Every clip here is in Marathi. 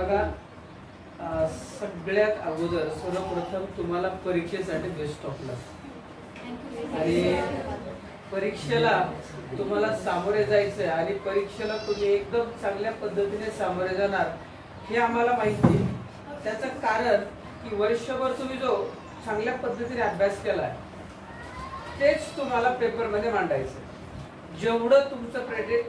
बघा, सगळ्यात अगोदर सर्वप्रथम तुम्हाला परीक्षेसाठी बेस्ट ऑफ लक। आणि परीक्षेला तुम्हाला सामोरे जायचंय आणि परीक्षेला तुम्ही एकदम चांगल्या पद्धतीने सामोरे जाणार हे आम्हाला माहिती आहे। त्याचं कारण की वर्षभर तुम्ही जो चांगल्या पद्धतीने अभ्यास केलाय तेच तुम्हाला पेपरमध्ये मांडायचं। जेवढं तुमचं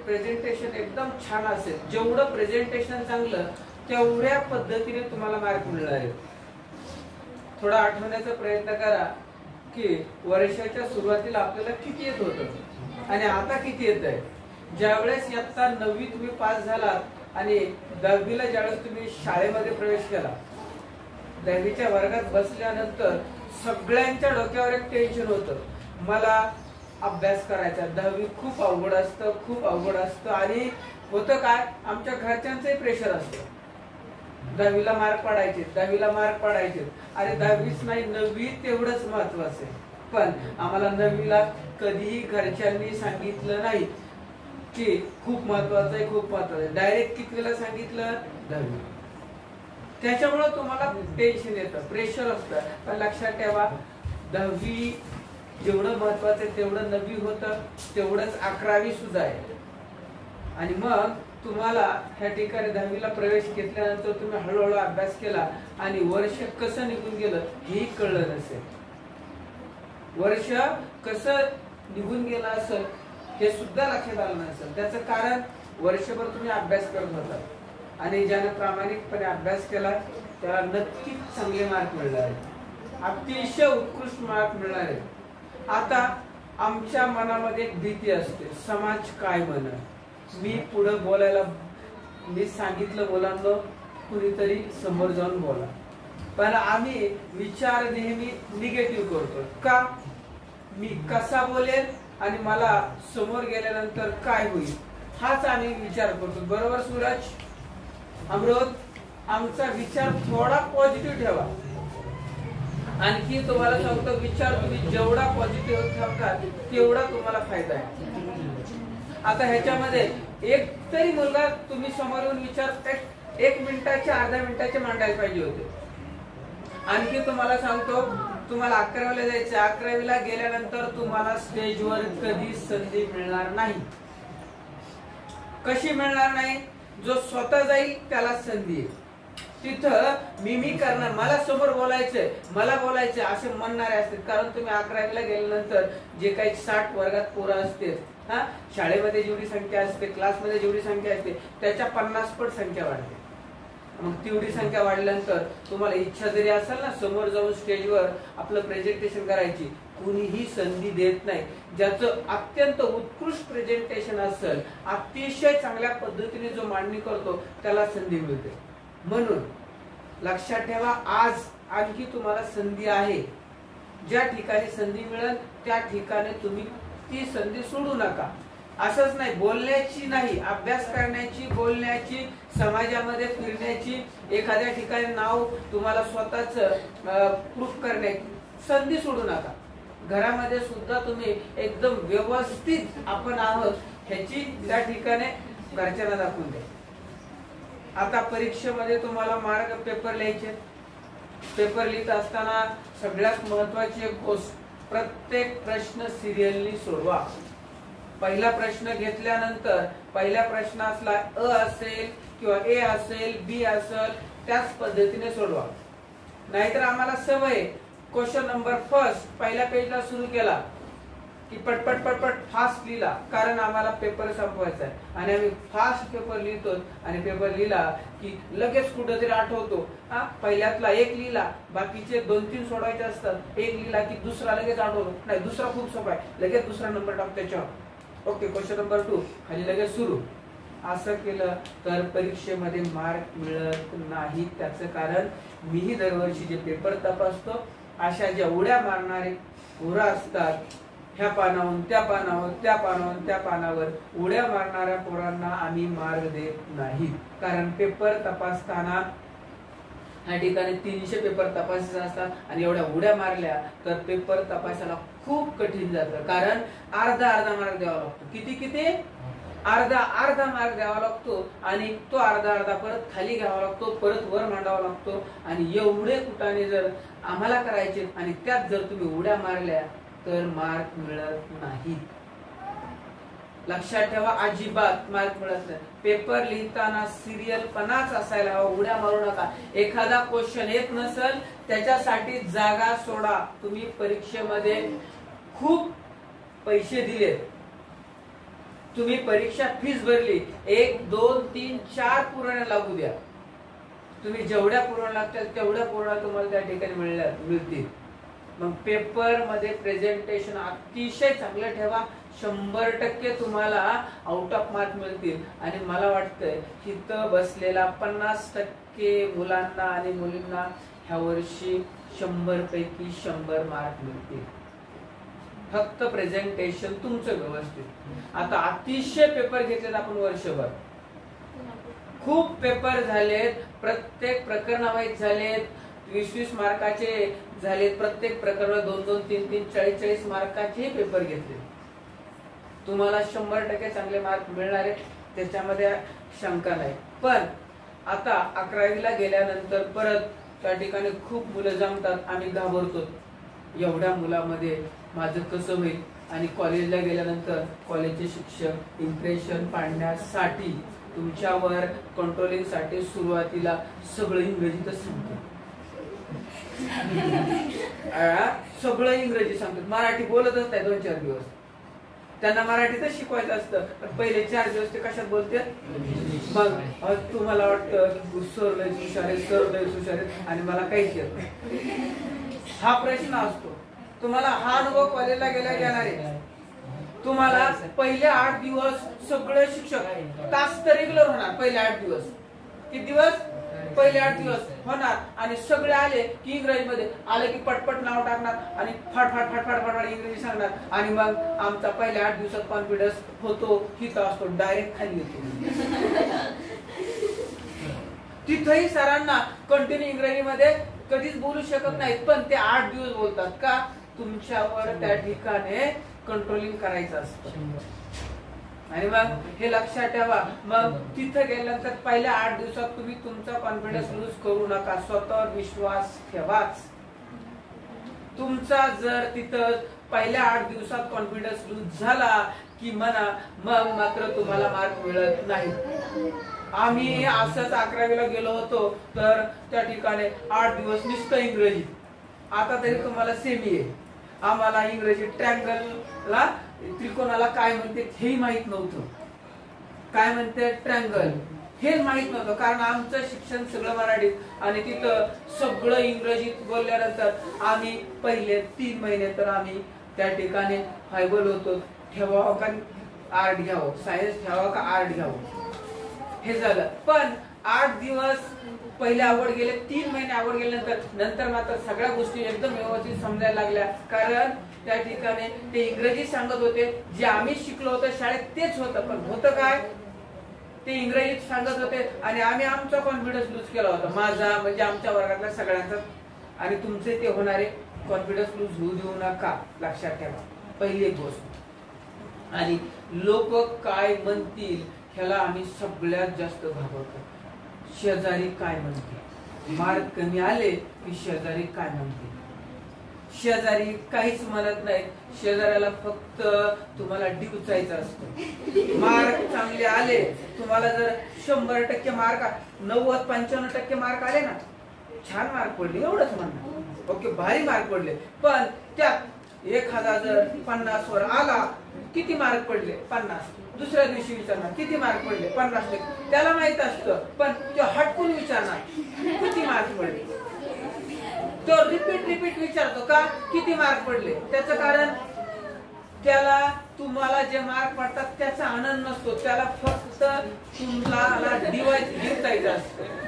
प्रेझेंटेशन एकदम छान असेल, जेवढं प्रेझेंटेशन चांगलं तेवढ्या पद्धतीने तुम्हाला मार्क मिळणार आहे। थोडा आठवण्याचा प्रयत्न करा की वर्षाच्या सुरुवातीला आपल्याला किती येत होतं आणि आता किती येत आहे। ज्यावेळेस इयत्ता 9वी तुम्ही पास झालात आणि 10वीला ज्यावेळेस तुम्ही शाळेमध्ये प्रवेश केला, 10वीच्या वर्गात बसल्यानंतर सगळ्यांच्या डोक्यावर एक टेन्शन होतं, मला अभ्यास करायचा, 10वी खूप अवघड असतं, खूप अवघड असतं। आणि होतं काय, आमच्या घरच्यांचंही प्रेशर असतं, 10वीला मार्क पाडायचे, 10वीला मार्क पाडायचे। अरे 10वीच नाही, 9वी तेवढंच महत्वाचं आहे। पण आम्हाला 9वीला कधीही घरच्यांनी सांगितलं नाही की खूप महत्वाचं आहे, खूप महत्वाचं आहे। डायरेक्ट कितवीला सांगितलं, 10वी। त्याच्यामुळे तुम्हाला टेन्शन येतं, प्रेशर असतं। पण लक्षात ठेवा, 10वी जेवढं महत्वाचं आहे तेवढं 9वी होतं, तेवढंच 11वी सुद्धा आहे। आणि मग तुम्हाला ह्या ठिकाणी 10वीला प्रवेश घेतल्यानंतर तुम्ही हळूहळू अभ्यास केला आणि वर्ष कसं निघून गेलं हेही कळलं नसेल, वर्ष कसं निघून गेलं असेल हे सुद्धा लक्षात आलं नसेल। त्याचं कारण वर्षभर तुम्ही अभ्यास करत होता आणि ज्याने प्रामाणिकपणे अभ्यास केला त्याला नक्कीच चांगले मार्क मिळणार आहेत, अतिशय उत्कृष्ट मार्क मिळणार आहेत। आता आमच्या मनामध्ये एक भीती असते, समाज काय म्हणेल, मी पुढे बोलायला, मी सांगितलं मुलांना कुणीतरी समोर जाऊन बोला। पण आम्ही विचार नेहमी निगेटिव्ह करतो का, मी कसा बोलेल आणि मला समोर गेल्यानंतर काय होईल हाच आम्ही विचार करतो। बरोबर सूरज, अमृत, आमचा विचार थोडा पॉझिटिव्ह ठेवा। आणखी तुम्हाला सांगतो, विचार तुम्ही जेवढा पॉझिटिव्ह ठेवता तेवढा तुम्हाला फायदा आहे। आता ह्याच्यामध्ये एक तरी मुलगा तुम्ही समोर येऊन विचार 1 मिनिटाचे, अर्ध्या मिनिटाचे मांडायला पाहिजे होते। आणखी तुम्हाला सांगतो, तुम्हाला 11वीला जायचं, 11वीला गेल्यानंतर तुम्हाला स्टेजवर कधी संधी मिळणार नाही। कशी मिळणार नाही, जो स्वतः जाईल त्याला संधी आहे। तिथं मी करणार, मला समोर बोलायचंय, मला बोलायचंय असे म्हणणारे असतात। कारण तुम्ही 11वीला गेल्यानंतर जे काही 60 वर्गात पोरं असते, शाळेमध्ये जेवढी संख्या असते, क्लासमध्ये जेवढी संख्या असते त्याच्या 50 पट संख्या वाढते। मग तेवढी संख्या वाढल्यानंतर तुम्हाला इच्छा जरी असेल ना समोर जाऊन स्टेजवर आपलं प्रेझेंटेशन करायची, कुणीही संधी देत नाही। ज्याचं अत्यंत उत्कृष्ट प्रेझेंटेशन असेल, अतिशय चांगल्या पद्धतीने जो मांडणी करतो त्याला संधी मिळते। म्हणून लक्षात ठेवा, आज आणखी तुम्हाला संधी आहे। ज्या ठिकाणी संधी मिळेल त्या ठिकाणी तुम्ही ती संधी सोडू नका। असंच नाही, बोलण्याची नाही, अभ्यास करण्याची, बोलण्याची, समाजामध्ये फिरण्याची, एखाद्या ठिकाणी नाव तुम्हाला स्वतःच प्रूफ करण्याची संधी सोडू नका। घरामध्ये सुद्धा तुम्ही एकदम व्यवस्थित आपण आहोत ह्याची त्या ठिकाणी घरच्यांना दाखवून द्या। आता परीक्षेमध्ये तुम्हाला मार्क पेपर लिहायचे, पेपर लिहित असताना सगळ्यात महत्वाची एक गोष्ट, प्रत्येक प्रश्न सिरियलनी सोडवा। पहिला प्रश्न घेतल्यानंतर पहिल्या प्रश्नातला अ असेल किंवा ए असेल, बी असेल, त्याच पद्धतीने सोडवा। नाहीतर आम्हाला सवय, क्वेश्चन नंबर फर्स्ट पहिल्या पेजला सुरू केला की पटपट पटपट फास्ट लिहिला, कारण आम्हाला पेपर संपवायचा आहे आणि आम्ही फास्ट पेपर लिहितो आणि पेपर लिहिला की लगेच कुठेतरी आठवतो। पहिल्यातला एक लिहिला, बाकीचे 2-3 सोडवायचे असतात, एक लिहिला की दुसरा लगेच आठवतो, नाही दुसरा खूप सोपा आहे, लगेच दुसरा नंबर टाक त्याच्यावर, ओके क्वेश्चन नंबर 2 खाली लगेच सुरू। असं केलं तर परीक्षेमध्ये मार्क मिळत नाही। त्याचं कारण मीही दरवर्षी जे पेपर तपासतो, अशा ज्या उड्या मारणारे पोरं असतात, ह्या पानावरून त्या पानावर, त्या पानावरून त्या पानावर उड्या मारणाऱ्या पोरांना आम्ही मार्क देत नाही। कारण पेपर तपासताना ह्या ठिकाणी 300 पेपर तपासायचे असतात आणि एवढ्या उड्या मारल्या तर पेपर तपासायला खूप कठीण जातं। कारण अर्धा मार्क द्यावा लागतो। किती अर्धा अर्धा मार्क द्यावा लागतो आणि तो अर्धा परत खाली घ्यावा लागतो, परत वर मांडावा लागतो. आणि एवढे कुटाने जर आम्हाला करायचे आणि त्यात जर तुम्ही उड्या मारल्या तर मार्क मिळत नाही. लक्षात ठेवा, अजिबात मार्क मिळत नाही. पेपर लिहिताना सिरियल पणाच असायला हवा, उड्या मारू नका. एखादा क्वेश्चन येत नसेल त्याच्यासाठी जागा सोडा. तुम्ही परीक्षेमध्ये खूप पैसे दिले, तुम्ही परीक्षा फीस भरली, 1 2 3 4 पुरवण्या लागू द्या. तुम्ही जेवढ्या पुरवण्या लागतात तेवढ्या पुरवण्या तुम्हाला त्या ठिकाणी मिळतील. मग पेपर मध्ये प्रेझेंटेशन अतिशय चांगलं ठेवा. 100% तुम्हाला आउट ऑफ मार्क मिळतील. आणि मला वाटतंय इथं बसलेला 50% मुलांना आणि मुलींना ह्या वर्षी 100 पैकी 100 मार्क मिळतील. फक्त प्रेझेंटेशन तुमचं व्यवस्थित. आता अतिशय पेपर घेतलेत आपण वर्षभर, खूप पेपर झालेत, प्रत्येक प्रकरण वाईज झालेत, 20-20 मार्काचे झालेत, प्रत्येक प्रकरण 2-2 3-3 40-40 मार्काचे पेपर घेतले. तुम्हाला 100% चांगले मार्क मिळणार आहेत, त्याच्यामध्ये शंका नाही. पण आता 11वीला गेल्यानंतर परत त्या ठिकाणी खूप मुलं जमतात, आम्ही घाबरतो एवढ्या मुलामध्ये माझं कसं होईल. आणि कॉलेजला गेल्यानंतर कॉलेजचे शिक्षक इम्प्रेशन पाडण्यासाठी तुमच्यावर कंट्रोलिंग साठी सुरुवातीला सगळं इंग्रजीतच सांगतात. सगळं इंग्रजी सांगतात, मराठी बोलतच नाही 2-4 दिवस. त्यांना मराठीतच शिकवायचं असतं, पण पहिले 4 दिवस ते कशात बोलते. मग तुम्हाला वाटतं सर लय हुशार आहे, सर लय हुशार आहे आणि मला काहीच येत नाही. हा प्रश्न असतो. तुम्हाला हा अनुभव कॉलेजला गेल्या येणार आहे. तुम्हाला पहिले 8 दिवस सगळे शिक्षक तास तर रेग्युलर होणार. पहिले 8 दिवस, किती दिवस? पहिले 8 दिवस होणार. आणि सगळे आले की इंग्रजीमध्ये आले की पटपट नाव टाकणार आणि फाट इंग्रजी सांगणार. आणि मग आमचा पहिल्या 8 दिवसात कॉन्फिडन्स होतो हिथं असतो, डायरेक्ट खाली येतो. तिथेही सरांना कंटिन्यू इंग्रजीमध्ये कधीच बोलू शकत नाहीत, पण ते 8 दिवस बोलतात. का? तुमच्यावर त्या ठिकाणी कंट्रोलिंग करायचं असतं. आणि मग हे लक्षात ठेवा. मग तिथं गेल्यानंतर पहिल्या 8 दिवसात तुम्ही तुमचा कॉन्फिडन्स लूज करू नका, स्वतःवर विश्वास ठेवाच. तुमचा जर तिथं पहिल्या 8 दिवसात कॉन्फिडन्स लूज झाला की म्हणा, मग मात्र तुम्हाला मार्क मिळत नाही. आम्ही असंच 11वीला गेलो होतो, तर त्या ठिकाणी 8 दिवस नुसतं इंग्रजी. आता तरी तुम्हाला सेमी आहे. आम्हाला इंग्रजी ट्रँगलला, त्रिकोणाला काय म्हणते हेही माहित नव्हतं. काय म्हणते ट्रँगल हे माहित नव्हतं, कारण आमचं शिक्षण सगळं मराठीत आणि तिथं सगळं इंग्रजीत बोलल्यानंतर आम्ही पहिले 3 महिने तर आम्ही त्या ठिकाणी फायबल होतो. ठेवावं का आर्ट घ्यावं, सायन्स ठेवावं का आर्ट घ्यावं हे झालं. पण 8 दिवस पहिले आवड गेले, 3 महिने आवड गेल्यानंतर मात्र सगळ्या गोष्टी एकदम व्यवस्थित समजायला लागल्या. कारण त्या ठिकाणी ते इंग्रजी सांगत होते, जे आम्ही शिकलो होतो शाळेत तेच होतं. पण होतं काय, ते इंग्रजीत सांगत होते आणि आम्ही आमचा कॉन्फिडन्स लूज केला होता. माझा म्हणजे आमच्या वर्गातल्या सगळ्यांचा. आणि तुमचे ते होणारे कॉन्फिडन्स लूज होऊ देऊ नका, लक्षात ठेवा पहिली गोष्ट. आणि लोक काय म्हणतील ह्याला आम्ही सगळ्यात जास्त घाबरतो. शेजारी काय म्हणते, मार्क कमी आले की शेजारी काय म्हणते. शेजारी काहीच म्हणत नाही, शेजाऱ्याला फक्त तुम्हाला डिवचायचं असतं. मार्क चांगले आले, तुम्हाला जर 100% मार्क 90-95% मार्क आले ना, छान मार्क पडले एवढंच म्हणणार, ओके भारी मार्क पडले. पण त्यात एखादा जर 50 वर आला, किती मार्क पडले 50, दुसऱ्या दिवशी विचारणार किती मार्क पडले 50, त्याला माहित असतं. पण तो हटकून विचारणार किती मार्क पडले. तो रिपीट विचारतो का किती मार्क पडले. त्याचं कारण त्याला तुम्हाला जे मार्क पडतात त्याचा आनंद नसतो, त्याला फक्त तुम्हाला डिवायचं असतं.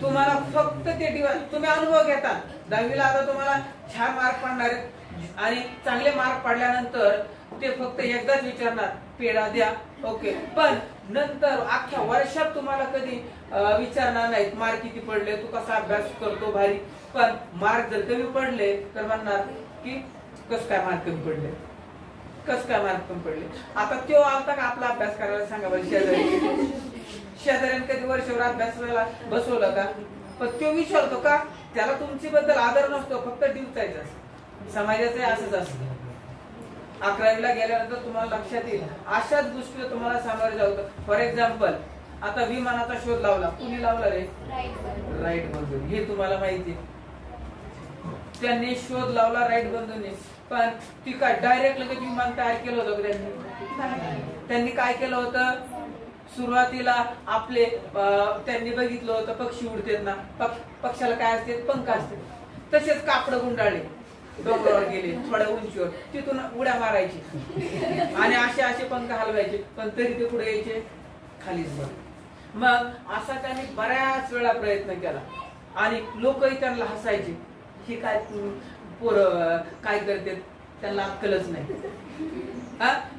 तुम्हाला फक्त ते डिवाइस, तुम्ही अनुभव घेता 10वीला आता तुम्हाला छान मार्क पडणार आणि चांगले मार्क पडल्यानंतर ते फक्त एकदाच विचारणार पेढा द्या, ओके. पण नंतर अख्ख्या वर्षात तुम्हाला कधी विचारणार नाहीत मार्क किती पडले, तू कसा अभ्यास करतो भारी. पण मार्क जर कमी पडले तर म्हणणार की कसं काय मार्क कमी पडले. कस काय मार्क कमी पडले? आता तो आलता का आपला अभ्यास करायला? सांगा बरं. शेजाऱ्याने कधी वर्षभर अभ्यासाला बसवलं का? पण तो विचारतो का? त्याला तुमची बद्दल आदर नसतो, फक्त डिवचायचं असतं. समाजाचं असंच असतं. 11वीला गेल्यानंतर तुम्हाला लक्षात येईल अशाच गोष्टी तुम्हाला सामोरे जाऊ. फॉर एक्झाम्पल, आता विमानाचा शोध लावला, कुणी लावला रे? राईट बंधूंनी. हे तुम्हाला माहिती. त्यांनी शोध लावला राईट बंधूंनी. पण ती काय डायरेक्ट लगेच विमान तयार केलं होतं त्यांनी? त्यांनी काय केलं होतं? सुरुवातीला आपले त्यांनी बघितलं होतं पक्षी उडतात ना, पक्षाला काय असते? पंख असते. तसेच कापड गुंडाळले, डोंगरावर गेले थोड्या उंचीवर, तिथून उड्या मारायची आणि असे पंख हलवायचे, पण तरी ते पुढे यायचे खालीच बघ. मग असा त्यांनी बऱ्याच वेळा प्रयत्न केला आणि लोकही त्यांना हसायचे. ही काय पोरं काय करते, त्यांना अक्कलच नाही.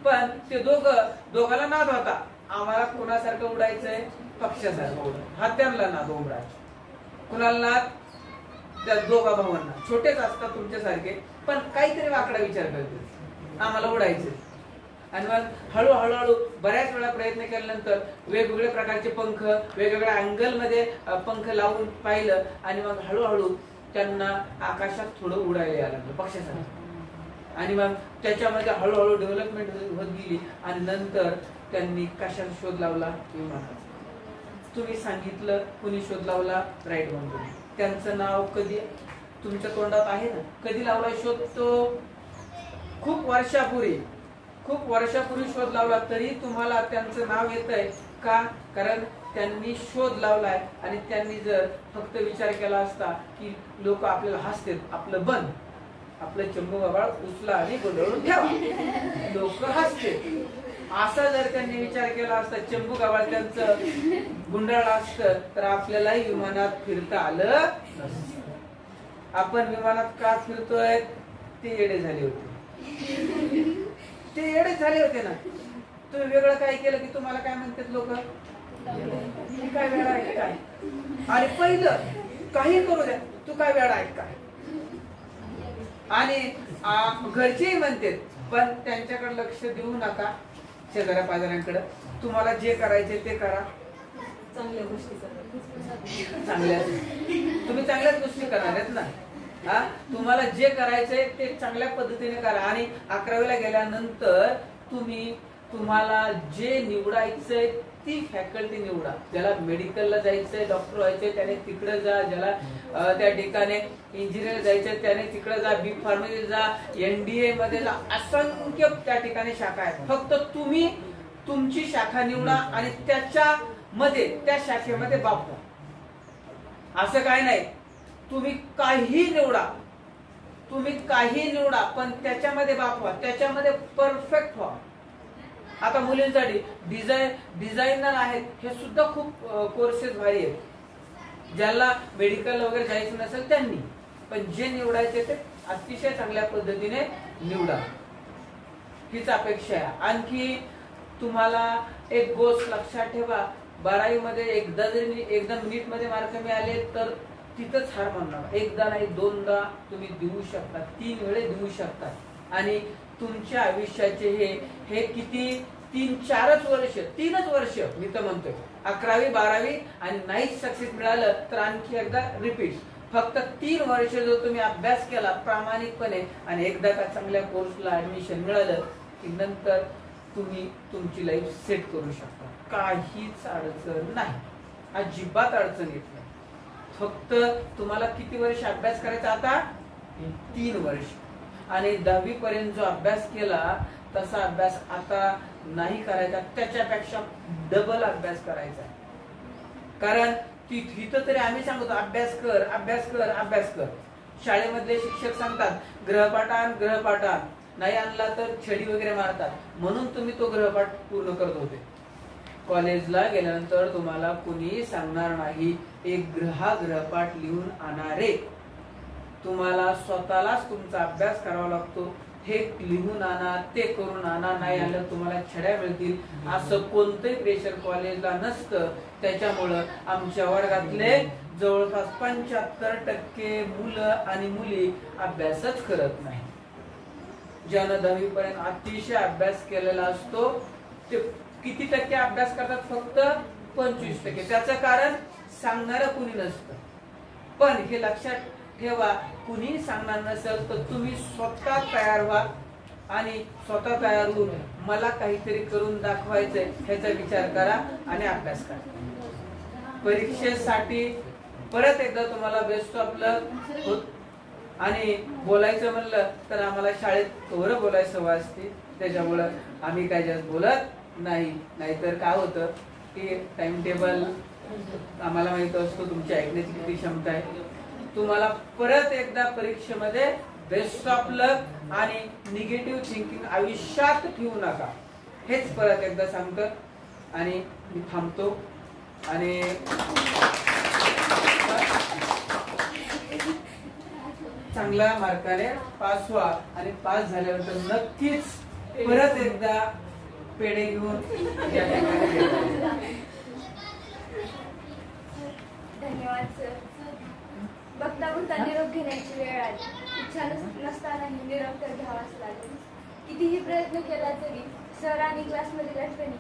पण ते दोघाला नाद होता, आम्हाला कोणासारखं उडायचंय? पक्षासारखं उडायचं. हा त्यांना नाद उडायचा. कुणाला नाद? त्या दोघा भावांना. छोटेच असतात तुमच्यासारखे, पण काहीतरी वाकडा विचार करते, आम्हाला उडायचं. आणि मग हळूहळू बऱ्याच वेळा प्रयत्न केल्यानंतर वेगवेगळ्या प्रकारचे पंख, वेगवेगळ्या अँगल मध्ये पंख लावून पाहिलं आणि मग हळूहळू त्यांना आकाशात थोडं उडायला यायला लागलं पक्षासारखं. आणि मग त्याच्यामध्ये हळूहळू डेव्हलपमेंट होत गेली आणि नंतर त्यांनी कशाचा शोध लावला? विमानाचा. तुम्ही सांगितलं कुणी शोध लावला? राईट बंधूंनी. त्यांचं नाव कधी तुमच्या तोंडात आहे ना? कधी लावला शोध? तो खूप वर्षापूर्वी शोध लावला, तरी तुम्हाला त्यांचं नाव येतंय का? कारण त्यांनी शोध लावलाय. आणि त्यांनी जर फक्त विचार केला असता की लोक आपल्याला हसतील, आपलं बंद, आपलं चंबू बाबा उचला आणि गोंधळून ठेवा, लोक हसतील, असा जर त्यांनी विचार केला असता, चंबू गावात त्यांचं गुंडाळलं असतं, तर आपल्यालाही विमानात फिरता आलं नसतं. आपण विमानात का फिरतोय? ते येडे झाले होते. ते येडे झाले होते ना. तुम्ही वेगळं काय केलं की तुम्हाला काय म्हणतात लोक? काय वेळा आहे काय? आणि पहिलं काही करू द्या, तू काय वेळा आहे काय? आणि घरचेही म्हणतात, पण त्यांच्याकडे लक्ष देऊ नका. शेजाऱ्या पाजाऱ्यांकडे तुम्हाला जे करायचे ते करा. चांगल्या गोष्टी तुम्ही चांगल्याच गोष्टी करणार आहेत ना. तुम्हाला जे करायचंय ते चांगल्या पद्धतीने करा. आणि 11वीला गेल्यानंतर तुम्हाला जे निवडायचंय ती फॅकल्टी निवडा. ज्याला मेडिकलला जायचंय, डॉक्टर व्हायचंय, त्याने तिकडे जा. ज्याला त्या ठिकाणी इंजिनियर जायचंय त्याने तिकडे जा. बी फार्मसी जा, NDA मध्ये जा. असंख्य त्या ठिकाणी शाखा आहेत. फक्त तुम्ही तुमची शाखा निवडा आणि त्या शाखेमध्ये बाप. असं काय नाही, तुम्ही काही निवडा, पण त्याच्यामध्ये बाप व्हा, त्याच्यामध्ये परफेक्ट व्हा. आता मुलींसाठी डिझायनर आहेत, हे सुद्धा खूप कोर्सेस भारी आहेत. ज्याला मेडिकल वगैरे जायचं नसेल त्यांनी, पण जे निवडायचे ते अतिशय चांगल्या पद्धतीने निवडा, हीच अपेक्षा आहे. आणखी तुम्हाला एक गोष्ट लक्षात ठेवा, 12वी मध्ये एकदा मिनिट मध्ये मार्क मिळाले तर तिथंच हार मानणार. एकदा नाही, दोनदा तुम्ही देऊ शकता, 3 वेळे देऊ शकता. आणि तुमच्या आयुष्याचे हे किती 3-4 वर्ष मी तर म्हणतोय. 11वी 12वी आणि नाही सक्सेस मिळालं तर आणखी एकदा रिपीट. फक्त 3 वर्ष जर तुम्ही अभ्यास केला प्रामाणिकपणे आणि एकदा का चांगल्या कोर्सला ऍडमिशन मिळालं की नंतर तुम्ही तुमची लाईफ सेट करू शकता. काहीच अडचण नाही, अजिबात अडचण येत नाही. फक्त तुम्हाला किती वर्ष अभ्यास करायचा? आता 3 वर्ष. आणि 10वी पर्यंत जो अभ्यास केला तसा अभ्यास आता नाही करायचा, त्याच्यापेक्षा डबल अभ्यास करायचा. कारण तिथं तरी आम्ही सांगतो अभ्यास कर. शाळेमधले शिक्षक सांगतात ग्रहपाठ नाही आणला तर छडी वगैरे मारतात, म्हणून तुम्ही तो ग्रहपाठ पूर्ण करत होते. कॉलेजला गेल्यानंतर तुम्हाला कुणी सांगणार नाही एक ग्रहपाठ लिहून आणणारे. तुम्हाला स्वतःलाच तुमचा अभ्यास करावा लागतो. हे लिहून आणा, ते करून आणा, नाही आलं तुम्हाला छड्या मिळतील असं कोणतंही प्रेशर कॉलेजला नसतं. त्याच्यामुळं आमच्या वर्गातले जवळपास 75% मुलं आणि मुली अभ्यासच करत नाही. ज्यानं 10वी पर्यंत अतिशय अभ्यास केलेला असतो ते किती टक्के अभ्यास करतात? फक्त 25%. त्याचं कारण सांगणारं कुणी नसतं. पण हे लक्षात ठेवा, कुणी सांगणार नसेल तर तुम्ही स्वतः तयार व्हा आणि स्वतः तयार होऊन मला काहीतरी करून दाखवायचंय ह्याचा विचार करा आणि अभ्यास करा. परीक्षेसाठी परत एकदा तुम्हाला बेस्ट ऑफ लक. आणि बोलायचं म्हणलं तर आम्हाला शाळेत थोडं बोलायचं सवय असते, त्याच्यामुळं आम्ही काय जास्त बोलत नाही. नाहीतर काय होतं की टाइम टेबल आम्हाला माहित असतो, तुमची ऐकण्याची किती क्षमता आहे. तुम्हाला परत एकदा परीक्षेमध्ये बेस्ट ऑफ लक आणि निगेटिव्ह थिंकिंग आयुष्यात ठेवू नका, हेच परत एकदा सांगतो आणि मी थांबतो. आणि चांगल्या मार्काने पास व्हा आणि पास झाल्यानंतर नक्कीच परत एकदा पेढे घेऊन या ठिकाणी. धन्यवाद सर. बघता बघता निरोप घेण्याची वेळ आली. इच्छा नसतानाही निरोप तर घ्यावाच लागेल. कितीही प्रयत्न केला तरी सर आणि क्लासमधील आठवणी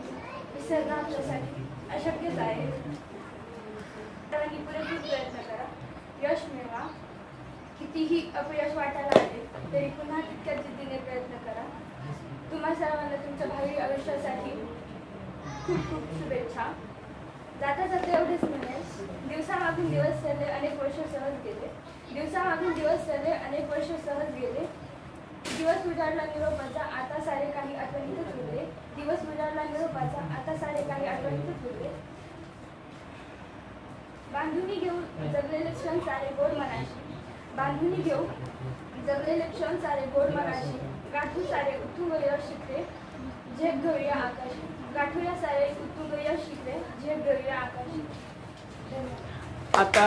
विसरणं आमच्यासाठी अशक्यच आहे. सर्वांनी पुरेपूर प्रयत्न करा, यश मिळवा. कितीही अपयश वाटायला आले तरी पुन्हा तितक्याच जिद्दीने प्रयत्न करा. तुम्हा सर्वांना तुमच्या भावी आयुष्यासाठी खूप खूप शुभेच्छा. जाता जाता एवढेच म्हणेल, दिवसामागून दिवस सरले, अनेक वर्ष सहज गेले. दिवसामागून दिवस सरले, अनेक वर्ष सहज गेले. दिवस उजाडला निरोपाचा, आता सारे काही आठवणीतच उरले. दिवस उजाडला निरोपाचा, आता सारे काही आठवणीतच उरले. बांधुनी घेऊन जगलेले क्षण सारे गोड मनाशी. बांधुनी घेऊन जगलेले क्षण सारे गोड मनाशी. गाठू सारे उत्तुंग यश शिकले, झेप घेऊया आकाशी. गाठूया सारे उत्तुंग यश शिकले, झेप घेऊया आकाशी. धन्यवाद. आता